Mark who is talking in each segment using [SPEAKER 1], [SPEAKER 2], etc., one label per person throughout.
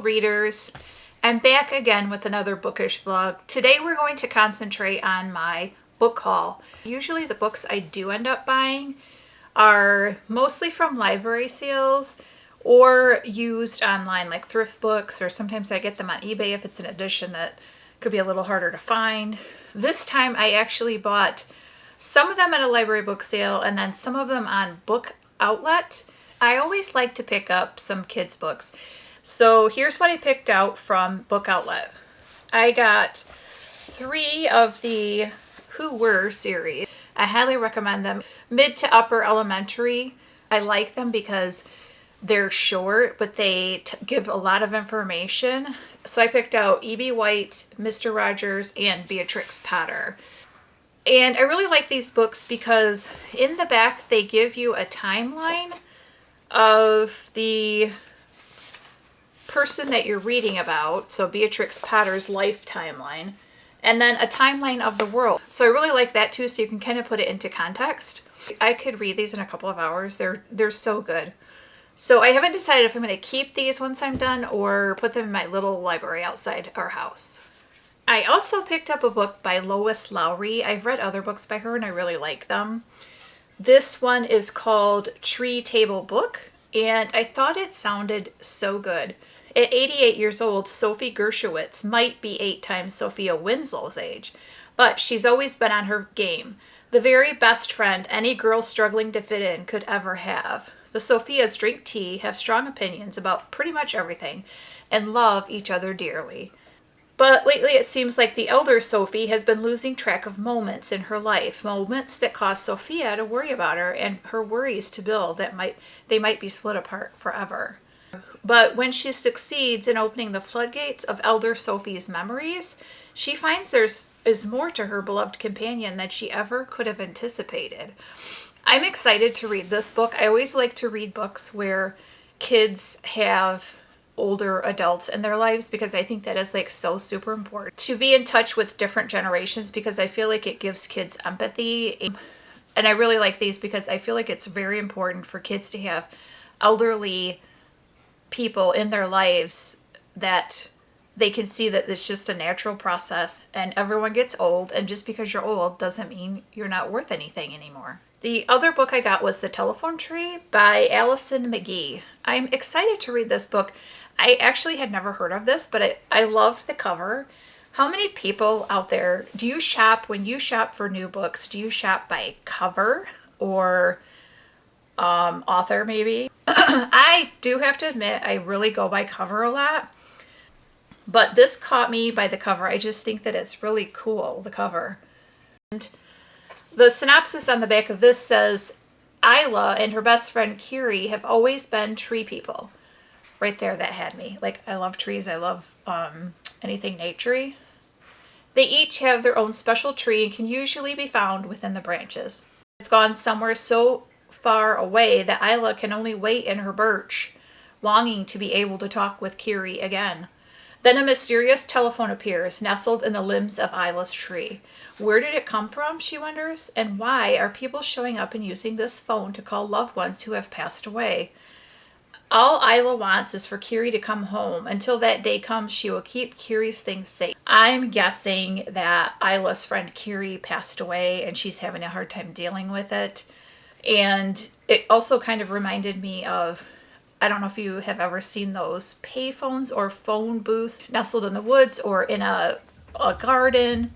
[SPEAKER 1] readers. I'm back again with another bookish vlog. Today we're going to concentrate on my book haul. Usually the books I do end up buying are mostly from library sales or used online like thrift books, or sometimes I get them on eBay if it's an edition that could be a little harder to find. This time I actually bought some of them at a library book sale and then some of them on Book Outlet. I always like to pick up some kids' books. So here's what I picked out from Book Outlet. I got 3 of the Who Were series. I highly recommend them. Mid to upper elementary. I like them because they're short, but they give a lot of information. So I picked out E.B. White, Mr. Rogers, and Beatrix Potter. And I really like these books because in the back they give you a timeline of the person that you're reading about, so Beatrix Potter's life timeline, and then a timeline of the world. So I really like that too, so you can kind of put it into context. I could read these in a couple of hours. They're so good. So I haven't decided if I'm going to keep these once I'm done or put them in my little library outside our house. I also picked up a book by Lois Lowry. I've read other books by her and I really like them. This one is called Tree Table Book, and I thought it sounded so good. At 88 years old, Sophie Gershowitz might be 8 times Sophia Winslow's age, but she's always been on her game. The very best friend any girl struggling to fit in could ever have. The Sophias drink tea, have strong opinions about pretty much everything, and love each other dearly. But lately it seems like the elder Sophie has been losing track of moments in her life, moments that cause Sophia to worry about her and her worries to Bill that they might be split apart forever. But when she succeeds in opening the floodgates of elder Sophie's memories, she finds there is more to her beloved companion than she ever could have anticipated. I'm excited to read this book. I always like to read books where kids have older adults in their lives because I think that is like so super important. To be in touch with different generations because I feel like it gives kids empathy. And I really like these because I feel like it's very important for kids to have elderly people in their lives that they can see that it's just a natural process and everyone gets old, and just because you're old doesn't mean you're not worth anything anymore. The other book I got was The Telephone Tree by Allison McGee. I'm excited to read this book. I actually had never heard of this, but I loved the cover. How many people out there, do you shop, when you shop for new books, do you shop by cover or author maybe? I do have to admit, I really go by cover a lot. But this caught me by the cover. I just think that it's really cool, the cover. And the synopsis on the back of this says, Isla and her best friend Kiri have always been tree people. Right there, that had me. Like, I love trees. I love anything naturey. They each have their own special tree and can usually be found within the branches. It's gone somewhere so far away that Isla can only wait in her birch, longing to be able to talk with Kiri again. Then a mysterious telephone appears, nestled in the limbs of Isla's tree. Where did it come from, she wonders, and why are people showing up and using this phone to call loved ones who have passed away? All Isla wants is for Kiri to come home. Until that day comes, she will keep Kiri's things safe. I'm guessing that Isla's friend Kiri passed away and she's having a hard time dealing with it. And it also kind of reminded me of, I don't know if you have ever seen those payphones or phone booths nestled in the woods or in a garden.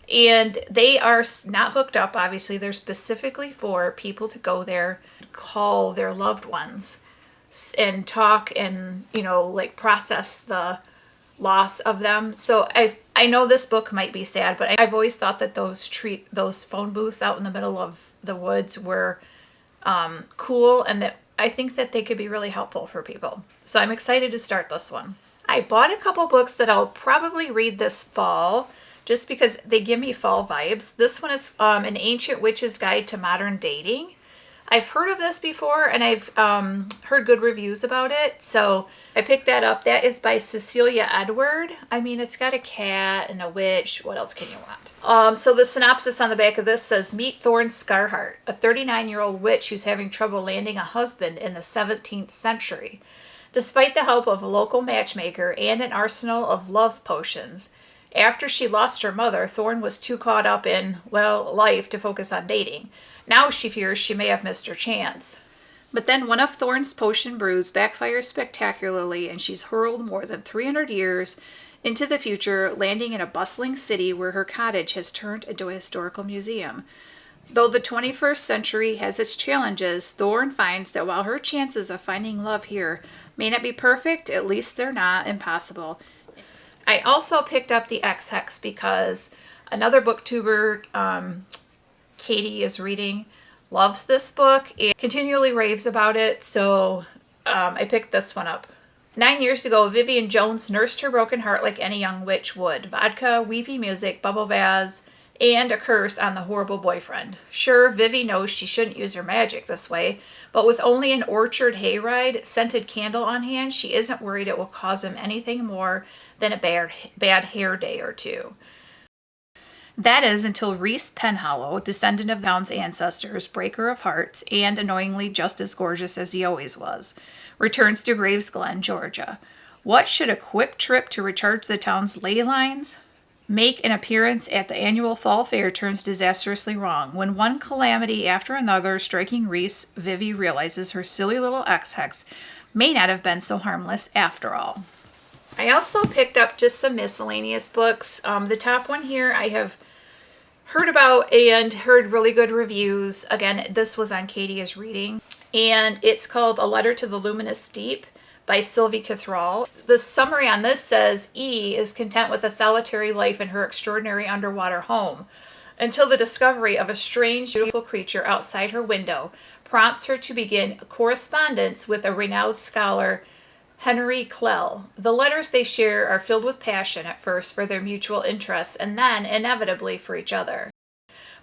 [SPEAKER 1] And they are not hooked up, obviously. They're specifically for people to go there, call their loved ones and talk and, like process the loss of them. So I know this book might be sad, but I've always thought that those phone booths out in the middle of the woods were cool, and that I think that they could be really helpful for people. So I'm excited to start this one. I bought a couple books that I'll probably read this fall just because they give me fall vibes. This one is An Ancient Witch's Guide to Modern Dating. I've heard of this before and I've heard good reviews about it, so I picked that up. That is by Cecilia Edward. I mean, it's got a cat and a witch. What else can you want? So the synopsis on the back of this says, meet Thorne Scarhart, a 39-year-old witch who's having trouble landing a husband in the 17th century. despite the help of a local matchmaker and an arsenal of love potions. After she lost her mother, Thorne was too caught up in, well, life to focus on dating. Now she fears she may have missed her chance. But then one of Thorne's potion brews backfires spectacularly, and she's hurled more than 300 years into the future, landing in a bustling city where her cottage has turned into a historical museum. Though the 21st century has its challenges, Thorne finds that while her chances of finding love here may not be perfect, at least they're not impossible. I also picked up the X-Hex because another booktuber, Katie is reading, loves this book and continually raves about it, so I picked this one up. 9 years ago, Vivian Jones nursed her broken heart like any young witch would. Vodka, weepy music, bubble baths, and a curse on the horrible boyfriend. Sure, Vivi knows she shouldn't use her magic this way, but with only an orchard hayride, scented candle on hand, she isn't worried it will cause him anything more than a bad hair day or two. That is until Reese Penhallow, descendant of Down's ancestors, breaker of hearts, and annoyingly just as gorgeous as he always was, returns to Graves Glen, Georgia. What should a quick trip to recharge the town's ley lines make an appearance at the annual fall fair turns disastrously wrong. When one calamity after another striking Reese, Vivi realizes her silly little X-Hex may not have been so harmless after all. I also picked up just some miscellaneous books. The top one here I have heard about and heard really good reviews. Again, this was on Katie is Reading, and it's called A Letter to the Luminous Deep by Sylvie Cathrall. The summary on this says, E is content with a solitary life in her extraordinary underwater home until the discovery of a strange, beautiful creature outside her window prompts her to begin correspondence with a renowned scholar, Henry Clell. The letters they share are filled with passion at first for their mutual interests and then, inevitably, for each other.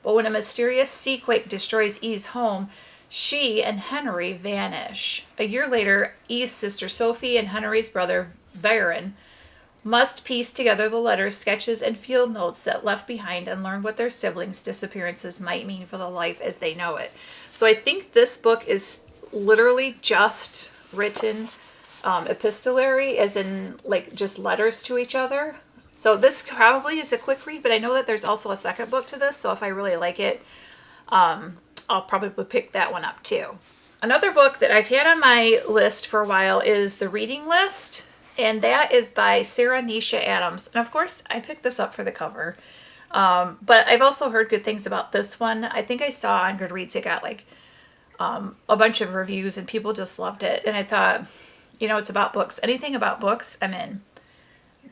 [SPEAKER 1] But when a mysterious seaquake destroys E's home, she and Henry vanish. A year later, E's sister Sophie and Henry's brother Byron must piece together the letters, sketches, and field notes that left behind and learn what their siblings' disappearances might mean for the life as they know it. So I think this book is literally just written epistolary, as in like just letters to each other. So this probably is a quick read, but I know that there's also a second book to this, so if I really like it, I'll probably pick that one up too. Another book that I've had on my list for a while is The Reading List, and that is by Sarah Nisha Adams. And of course, I picked this up for the cover, but I've also heard good things about this one. I think I saw on Goodreads it got like a bunch of reviews and people just loved it, and I thought, you know, it's about books. Anything about books, I'm in.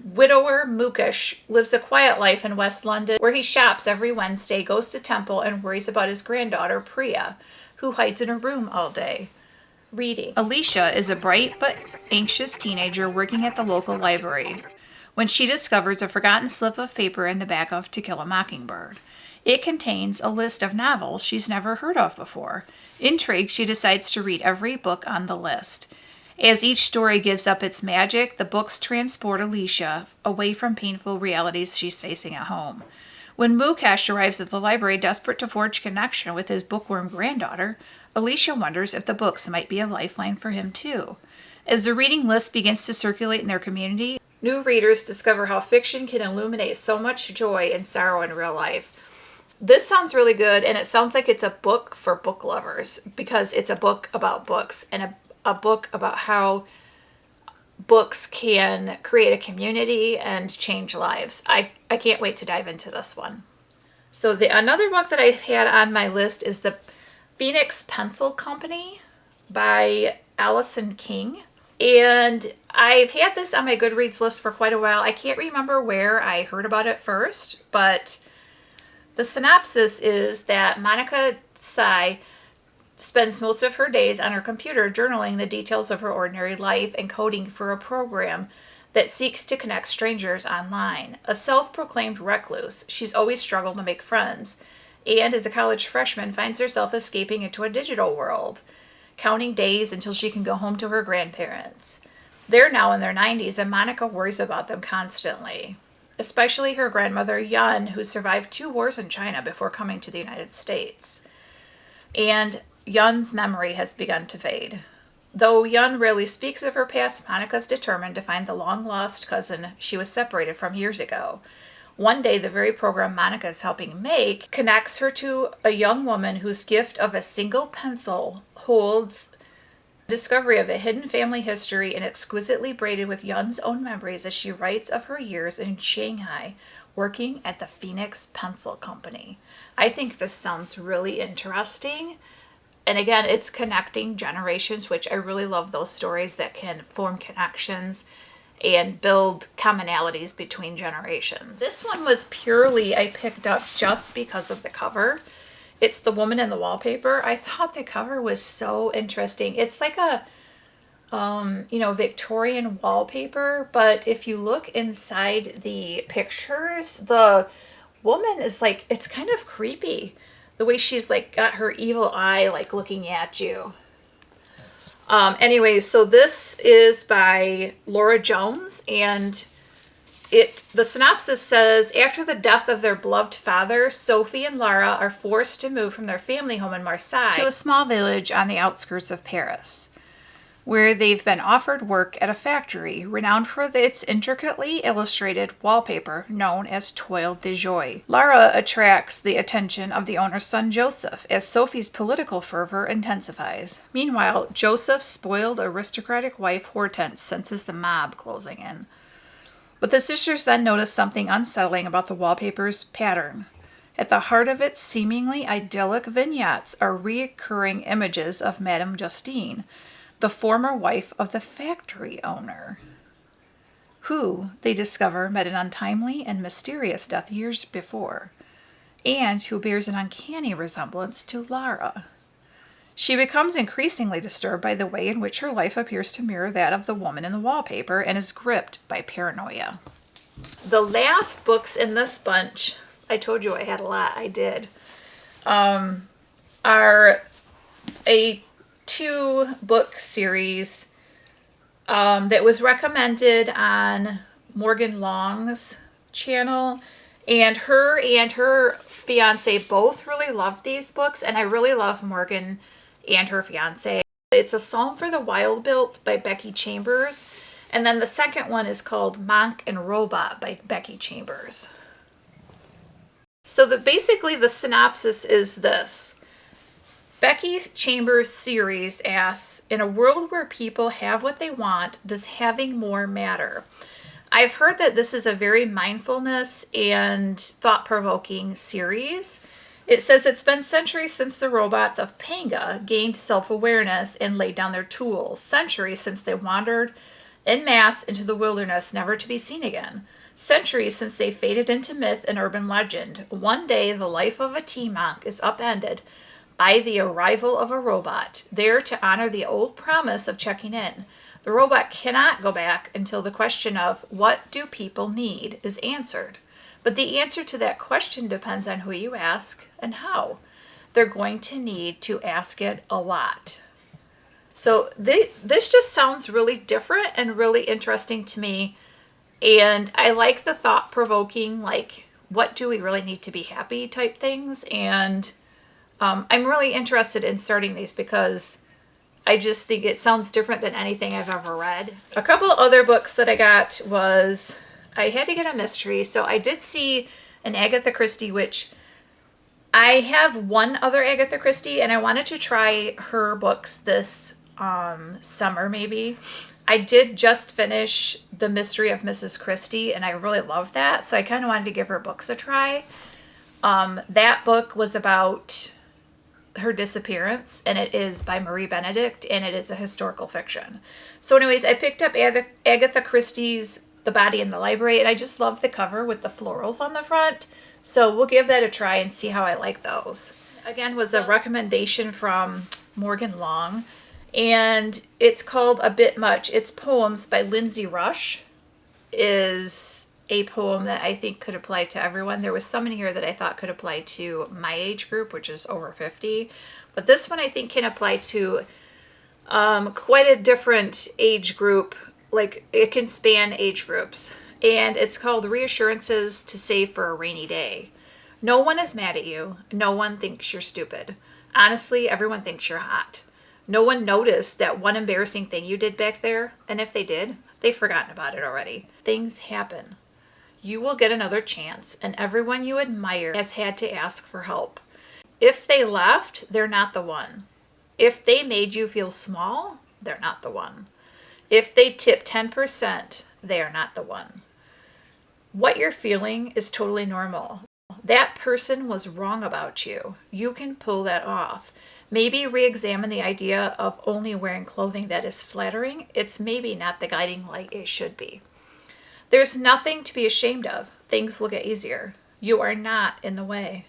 [SPEAKER 1] Widower Mukesh lives a quiet life in West London where he shops every Wednesday, goes to temple, and worries about his granddaughter, Priya, who hides in her room all day, reading. Alicia is a bright but anxious teenager working at the local library when she discovers a forgotten slip of paper in the back of To Kill a Mockingbird. It contains a list of novels she's never heard of before. Intrigued, she decides to read every book on the list. As each story gives up its magic, the books transport Alicia away from painful realities she's facing at home. When Mukesh arrives at the library desperate to forge connection with his bookworm granddaughter, Alicia wonders if the books might be a lifeline for him too. As the reading list begins to circulate in their community, new readers discover how fiction can illuminate so much joy and sorrow in real life. This sounds really good, and it sounds like it's a book for book lovers because it's a book about books and a book about how books can create a community and change lives. I can't wait to dive into this one. So another book that I've had on my list is The Phoenix Pencil Company by Allison King. And I've had this on my Goodreads list for quite a while. I can't remember where I heard about it first, but the synopsis is that Monica Tsai spends most of her days on her computer journaling the details of her ordinary life and coding for a program that seeks to connect strangers online. A self-proclaimed recluse, she's always struggled to make friends, and as a college freshman finds herself escaping into a digital world, counting days until she can go home to her grandparents. They're now in their 90s, and Monica worries about them constantly, especially her grandmother Yun, who survived 2 wars in China before coming to the United States. And Yun's memory has begun to fade. Though Yun rarely speaks of her past, Monica's determined to find the long-lost cousin she was separated from years ago. One day, the very program Monica is helping make connects her to a young woman whose gift of a single pencil holds discovery of a hidden family history and exquisitely braided with Yun's own memories as she writes of her years in Shanghai working at the Phoenix Pencil Company. I think this sounds really interesting. And again, it's connecting generations, which I really love those stories that can form connections and build commonalities between generations. This one was purely, I picked up just because of the cover. It's The Woman in the Wallpaper. I thought the cover was so interesting. It's like a, Victorian wallpaper, but if you look inside the pictures, the woman is like, it's kind of creepy. The way she's like got her evil eye like looking at you. Anyways, so this is by Laura Jones, and the synopsis says, after the death of their beloved father, Sophie and Lara are forced to move from their family home in Marseille to a small village on the outskirts of Paris, where they've been offered work at a factory renowned for its intricately illustrated wallpaper known as Toile de Joie. Lara attracts the attention of the owner's son Joseph as Sophie's political fervor intensifies. Meanwhile, Joseph's spoiled aristocratic wife Hortense senses the mob closing in. But the sisters then notice something unsettling about the wallpaper's pattern. At the heart of its seemingly idyllic vignettes are recurring images of Madame Justine, the former wife of the factory owner, who, they discover, met an untimely and mysterious death years before, and who bears an uncanny resemblance to Lara. She becomes increasingly disturbed by the way in which her life appears to mirror that of the woman in the wallpaper and is gripped by paranoia. The last books in this bunch, I told you I had a lot, I did, are a 2-book series that was recommended on Morgan Long's channel, and her fiance both really loved these books, and I really love Morgan and her fiance. It's A Psalm for the Wild Built by Becky Chambers, and then the second one is called Monk and Robot by Becky Chambers. So basically the synopsis is this. Becky Chambers' series asks, in a world where people have what they want, does having more matter? I've heard that this is a very mindfulness and thought-provoking series. It says it's been centuries since the robots of Panga gained self-awareness and laid down their tools. Centuries since they wandered en masse into the wilderness, never to be seen again. Centuries since they faded into myth and urban legend. One day, the life of a tea monk is upended by the arrival of a robot, there to honor the old promise of checking in. The robot cannot go back until the question of what do people need is answered. But the answer to that question depends on who you ask and how. They're going to need to ask it a lot. So this just sounds really different and really interesting to me. And I like the thought-provoking, like, what do we really need to be happy type things. And I'm really interested in starting these because I just think it sounds different than anything I've ever read. A couple other books that I got was, I had to get a mystery. So I did see an Agatha Christie, which I have one other Agatha Christie, and I wanted to try her books this summer maybe. I did just finish The Mystery of Mrs. Christie, and I really loved that. So I kind of wanted to give her books a try. That book was about her disappearance, and it is by Marie Benedict, and it is a historical fiction. So anyways, I picked up Agatha Christie's The Body in the Library, and I just love the cover with the florals on the front. So we'll give that a try and see how I like those. Again, was a recommendation from Morgan Long, and it's called A Bit Much. It's Poems by Lindsay Rush. Is a poem that I think could apply to everyone. There was some in here that I thought could apply to my age group, which is over 50. But this one I think can apply to quite a different age group. Like, it can span age groups. And it's called Reassurances to Save for a Rainy Day. No one is mad at you. No one thinks you're stupid. Honestly, everyone thinks you're hot. No one noticed that one embarrassing thing you did back there, and if they did, they've forgotten about it already. Things happen. You will get another chance, and everyone you admire has had to ask for help. If they left, they're not the one. If they made you feel small, they're not the one. If they tip 10%, they are not the one. What you're feeling is totally normal. That person was wrong about you. You can pull that off. Maybe re-examine the idea of only wearing clothing that is flattering. It's maybe not the guiding light it should be. There's nothing to be ashamed of. Things will get easier. You are not in the way.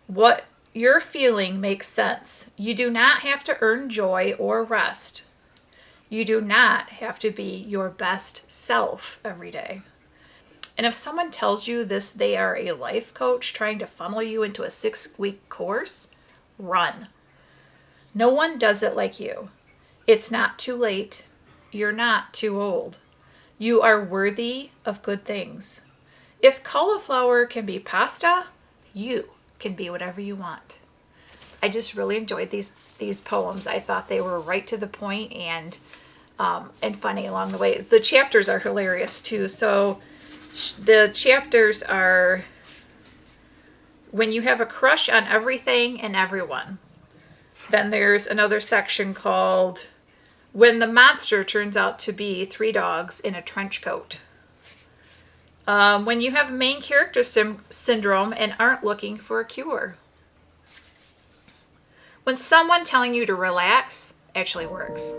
[SPEAKER 1] What you're feeling makes sense. You do not have to earn joy or rest. You do not have to be your best self every day. And if someone tells you this, they are a life coach trying to funnel you into a 6-week course, run. No one does it like you. It's not too late. You're not too old. You are worthy of good things. If cauliflower can be pasta, you can be whatever you want. I just really enjoyed these poems. I thought they were right to the point and funny along the way. The chapters are hilarious too. So the chapters are when you have a crush on everything and everyone. Then there's another section called when the monster turns out to be 3 dogs in a trench coat. When you have main character syndrome and aren't looking for a cure. When someone telling you to relax actually works.